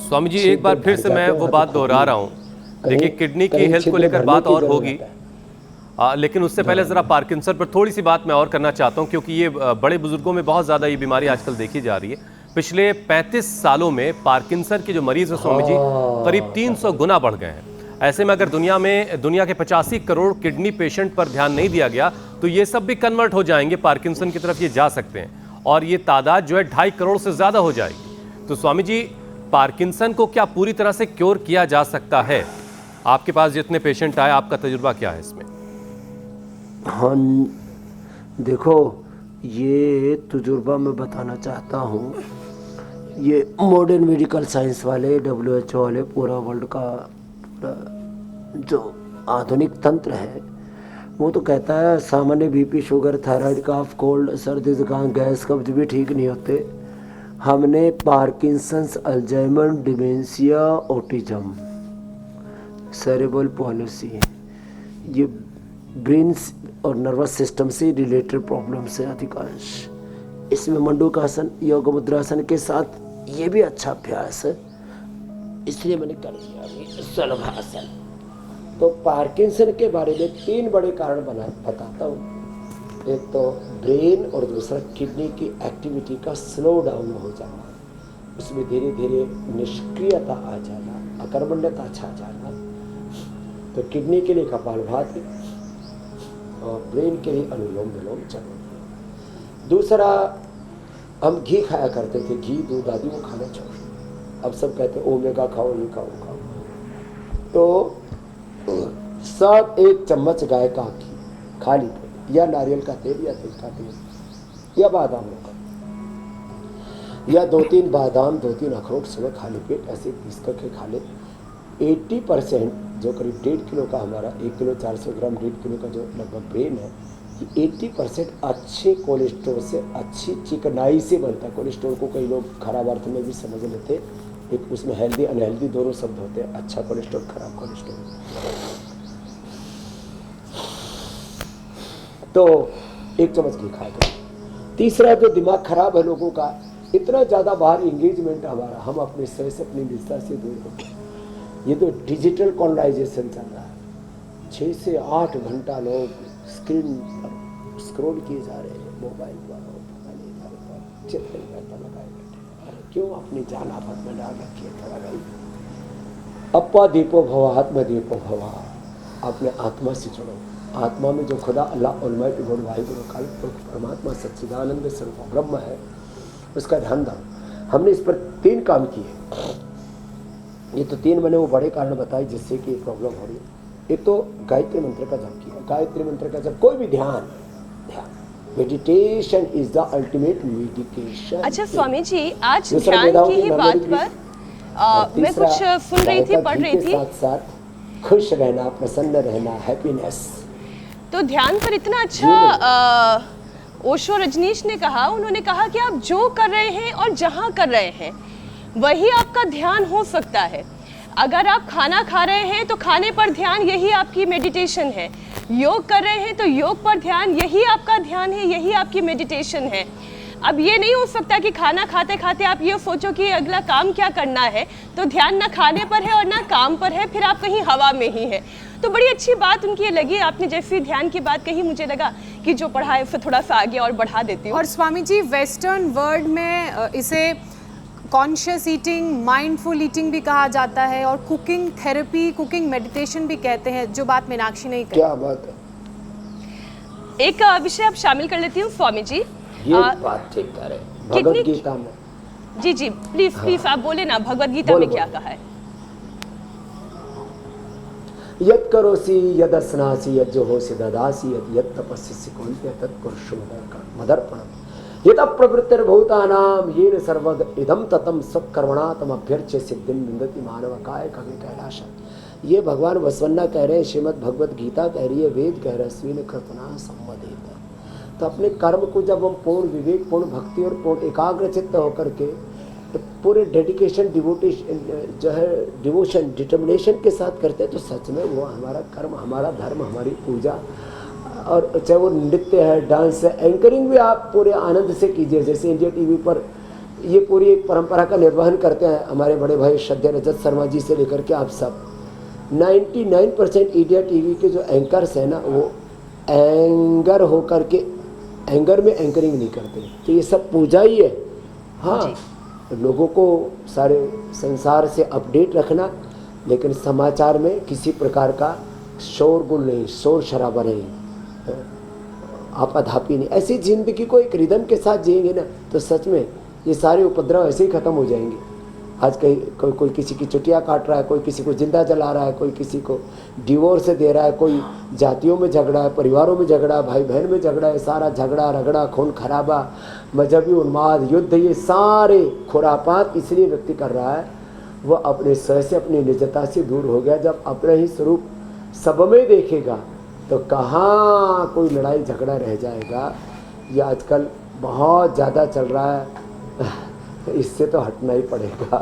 स्वामी जी एक बार फिर से मैं वो बात दोहरा रहा हूँ। देखिए किडनी की हेल्थ को लेकर बात और होगी, लेकिन उससे पहले ज़रा पार्किंसन पर थोड़ी सी बात मैं और करना चाहता हूँ, क्योंकि ये बड़े बुजुर्गों में बहुत ज़्यादा ये बीमारी आजकल देखी जा रही है। पिछले 35 सालों में पार्किंसन के जो मरीज हैं स्वामी जी करीब 300 गुना बढ़ गए हैं। ऐसे में अगर दुनिया के 85 करोड़ किडनी पेशेंट पर ध्यान नहीं दिया गया तो ये सब भी कन्वर्ट हो जाएंगे, पार्किंसन की तरफ ये जा सकते हैं और ये तादाद जो है 2.5 करोड़ से ज़्यादा हो जाएगी। तो स्वामी जी पार्किंसन को क्या पूरी तरह से क्योर किया जा सकता है? आपके पास जितने पेशेंट आए, आपका तजुर्बा क्या है इसमें? हाँ देखो, ये तजुर्बा मैं बताना चाहता हूँ। ये मॉडर्न मेडिकल साइंस वाले, WHO वाले, पूरा वर्ल्ड का पूरा जो आधुनिक तंत्र है वो तो कहता है सामान्य BP, शुगर, थायराइड, कफ, कोल्ड, सर्दी, जुकाम, गैस, कब्ज भी ठीक नहीं होते। हमने Parkinson's, Alzheimer, dementia, autism, cerebral palsy, ये ब्रेन और नर्वस सिस्टम से रिलेटेड प्रॉब्लम से अधिकांश, इसमें मंडूकासन, योग मुद्रासन के साथ ये भी अच्छा अभ्यास है, इसलिए मैंने कर दिया शलभासन। तो पार्किंसन के बारे में 3 बड़े कारण बताता हूँ। एक तो ब्रेन और दूसरा किडनी की एक्टिविटी का स्लो डाउन हो जाना, उसमें धीरे धीरे निष्क्रियता आ जाना, अकर्मण्यता छा जाना। तो किडनी के लिए कपालभाति और ब्रेन के लिए अनुलोम विलोम जरूरी है। दूसरा, हम घी खाया करते थे, घी, दूध आदि वो खाना छोड़। अब सब कहते हैं ओमेगा खाओ, ये खाओ, खाओ। तो सब 1 चम्मच गाय का घी खाली पेट, या नारियल का तेल, या तिल का तेल, या बादाम का, या 2-3 बादाम, 2-3 अखरोट सुबह खाली पेट ऐसे पीस करके खा ले। 80% जो करीब 1.5 किलो का हमारा, 1 किलो 400 ग्राम, 1.5 किलो का जो लगभग ब्रेन है, ये 80% अच्छे कोलेस्ट्रॉल से, अच्छी चिकनाई से बनता है। कोलेस्ट्रॉल को कई लोग खराब अर्थ में भी समझ लेते, एक उसमें हेल्दी अनहेल्दी दोनों शब्द होते हैं, अच्छा कोलेस्ट्रॉल, खराब कोलेस्ट्रॉल। तो 1 चम्मच घी खाया करो। तीसरा, जो दिमाग खराब है लोगों का, इतना ज़्यादा बाहर इंगेजमेंट हमारा, हम अपने स्वयं से, अपनी निष्ठा से दूर हो गए। ये तो डिजिटल कॉलोनाइजेशन चल रहा है। 6 से 8 घंटा लोग स्क्रीन पर स्क्रॉल किए जा रहे हैं, मोबाइल पर, चित्र करता लगाए बैठे। अरे क्यों अपनी जान आफत में डाल रखी है? थोड़ा भाई, अपा दीपो भवा, आत्मा दीपो भवा। अपने आत्मा से जुड़ो। आत्मा में जो खुदा, अल्लाह, ऑलमाइटी गॉड, वाहिगुरु, खालिक, परमात्मा, सच्चिदानंद स्वरूप ब्रह्म है, उसका ध्यान दो। हमने इस पर 3 काम किए। ये तो 3 मैंने वो बड़े कारण बताए जिससे कि प्रॉब्लम हो रही है। एक तो गायत्री मंत्र का जप किया। गायत्री मंत्र का जप, कोई भी ध्यान, meditation is the ultimate medication. अच्छा स्वामी जी, आज ध्यान की ही बात पर मैं कुछ सुन रही थी, पढ़ रही थी, साथ साथ खुश रहना, प्रसन्न रहना, हैप्पीनेस। तो ध्यान पर इतना अच्छा ओशो रजनीश ने कहा, उन्होंने कहा कि आप जो कर रहे हैं और जहाँ कर रहे हैं वही आपका ध्यान हो सकता है। अगर आप खाना खा रहे हैं तो खाने पर ध्यान, यही आपकी मेडिटेशन है। योग कर रहे हैं तो योग पर ध्यान, यही आपका ध्यान है, यही आपकी मेडिटेशन है। अब ये नहीं हो सकता कि खाना खाते खाते आप ये सोचो कि अगला काम क्या करना है, तो ध्यान ना खाने पर है और ना काम पर है, फिर आप कहीं हवा में ही है। तो बड़ी अच्छी बात उनकी ये लगी, आपने जैसी ध्यान की बात कही, मुझे लगा कि जो पढ़ा है फिर थोड़ा सा आगे और बढ़ा देती हूँ। और स्वामी जी, वेस्टर्न वर्ल्ड में इसे कॉन्शियस ईटिंग, माइंडफुल ईटिंग भी कहा जाता है, और कुकिंग थेरेपी, कुकिंग मेडिटेशन भी कहते हैं, जो बात मीनाक्षी ने कही। क्या बात है। एक विषय आप शामिल कर लेती हूँ स्वामी जी। ये बात ठीक करे भगवद गीता में। जी जी, प्लीज प्लीज आप बोले ना, भगवद गीता में क्या कहा है? यत् करोसि यदस्नासि यज्जोहोसि ददासि यत् तपस्यसि कौन्तेय तत्कुरुष्व मदर्पणम्। यत प्रवृत्तिर्भूतानां येन सर्वद इदं ततं स्वकर्मणा तम अभ्यर्च्य सिद्धिं विन्दति मानवकाय कवि कैलाश। ये भगवान बसवन्ना कह रहे हैं, श्रीमद् भगवद गीता कह रही है, वेद कह रहे हैं, स्वीन कृतना संवदित। तो अपने कर्म को जब हम पूर्ण विवेक, पूर्ण भक्ति और पूर्ण एकाग्र चित्त होकर के पूरे डेडिकेशन, जो है डिवोशन, डिटर्मिनेशन के साथ करते हैं, तो सच में वो हमारा कर्म, हमारा धर्म, हमारी पूजा, और चाहे वो नृत्य है, डांस है, एंकरिंग भी आप पूरे आनंद से कीजिए। जैसे इंडिया टीवी पर ये पूरी एक परंपरा का निर्वहन करते हैं हमारे बड़े भाई श्रद्धेय रजत शर्मा जी से लेकर के आप सब। 99% इंडिया टीवी के जो एंकर्स हैं ना, वो एंगर होकर के एंगर में एंकरिंग नहीं करते। तो ये सब पूजा ही है। हाँ, लोगों को सारे संसार से अपडेट रखना, लेकिन समाचार में किसी प्रकार का शोरगुल नहीं, शोर शराबा नहीं, आपाधापी नहीं। ऐसी ज़िंदगी को एक रिदम के साथ जिएंगे ना, तो सच में ये सारे उपद्रव ऐसे ही ख़त्म हो जाएंगे। आज कहीं कोई किसी की चुटिया काट रहा है, कोई किसी को जिंदा जला रहा है, कोई किसी को डिवोर्स दे रहा है, कोई जातियों में झगड़ा है, परिवारों में झगड़ा है, भाई बहन में झगड़ा है, सारा झगड़ा रगड़ा, खून खराबा, मजहबी उन्माद, युद्ध, ये सारे खुरापात इसलिए व्यक्ति कर रहा है, वह अपने स्वयं से, अपनी निजता से दूर हो गया। जब अपना ही स्वरूप सब में देखेगा तो कहाँ कोई लड़ाई झगड़ा रह जाएगा। ये आजकल बहुत ज़्यादा चल रहा है, इससे तो हटना ही पड़ेगा।